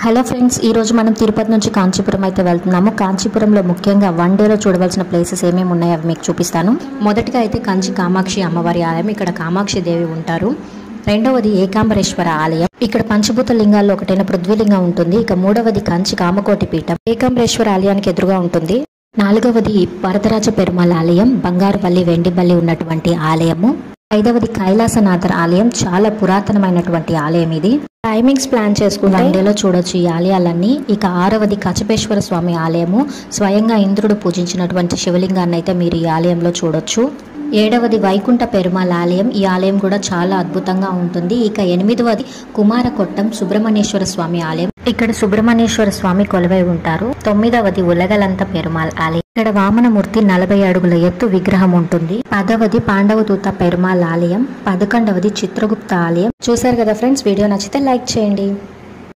Hello friends, ఈ రోజు మనం తిరుపతి నుంచి కాంచీపురం అయితే వెళ్తున్నాము. కాంచీపురంలో ముఖ్యంగా వన్ డేలో చూడవలసిన ప్లేసెస్ ఏమేమి ఉన్నాయో అవి మీకు చూపిస్తాను. మొదటిగా అయితే కంచి కామాక్షి అమ్మవారి ఆలయం, ఇక్కడ కామాక్షి దేవి ఉంటారు. రెండవది ఏకాంబరేశ్వర ఆలయం, ఇక్కడ పంచభూత లింగాల్లో ఒకటైన పృథ్వీలింగం ఉంటుంది. ఇక మూడవది కంచి కామకోటి పీఠం, ఏకాంబరేశ్వర ఆలయానికి ఎదురుగా ఉంటుంది. నాలుగవది వరదరాజ పెరుమాళ్ ఆలయం, బంగారు బల్లి వెండి బల్లి ఉన్నటువంటి ఆలయము. ఐదవది కైలాసనాథర్ ఆలయం, చాలా పురాతనమైనటువంటి ఆలయం ఇది. టైమింగ్స్ ప్లాన్ చేసుకుని వన్ డేలో చూడొచ్చు ఈ ఆలయాలన్నీ. ఇక ఆరవది కచపేశ్వర స్వామి ఆలయము, స్వయంగా ఇంద్రుడు పూజించినటువంటి శివలింగాన్ని అయితే మీరు ఈ ఆలయంలో చూడొచ్చు. ఏడవది వైకుంఠ పెరుమాళ్ ఆలయం, ఈ ఆలయం కూడా చాలా అద్భుతంగా ఉంటుంది. ఇక ఎనిమిదవది కుమారకొట్టం సుబ్రహ్మణ్యేశ్వర స్వామి ఆలయం, ఇక్కడ సుబ్రహ్మణ్యేశ్వర స్వామి కొలువై ఉంటారు. తొమ్మిదవది ఉలగలంత పెరుమాళ్ ఆలయం, ఇక్కడ వామనమూర్తి 40 అడుగుల ఎత్తు విగ్రహం ఉంటుంది. 10వది పాండవదూత పెరుమాళ్ ఆలయం. 11వది చిత్రగుప్త ఆలయం. చూసారు కదా ఫ్రెండ్స్, వీడియో నచ్చితే లైక్ చేయండి.